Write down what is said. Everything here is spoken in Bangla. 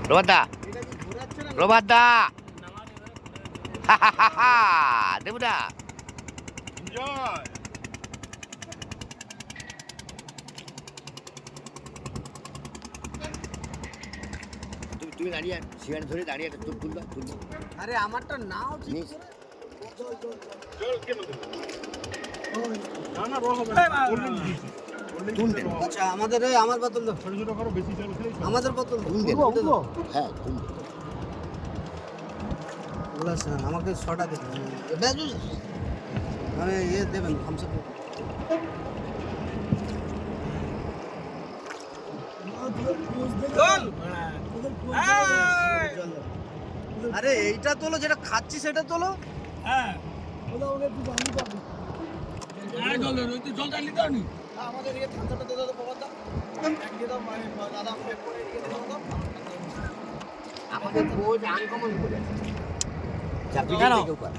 প্রভাত দা, প্রভাত দা, দেবুদা। তুমি দাঁড়িয়ে সিগারেট ধরে দাঁড়িয়ে তুলবা তুলবা। আরে আমারটা নাও ঠিক তুলতে আচ্ছা আমাদের আমার বোতল দাও ছোট ছোট করো বেশি জল খেলে আমাদের বোতল হ্যাঁ তুলবে। বলাস না আমাকে ছটা দিতে বেজু মানে ইয়ে দেবেন থামস আপ আরে এইটা তোলো যেটা খাচ্ছি সেটা তোলো হ্যাঁ আমাদের ইয়ে ঠান্ডাটা দিয়ে দাও বাবা দাদা আমাদের বোঝ আনকমন করে চাকরি কেন? কেউ করে।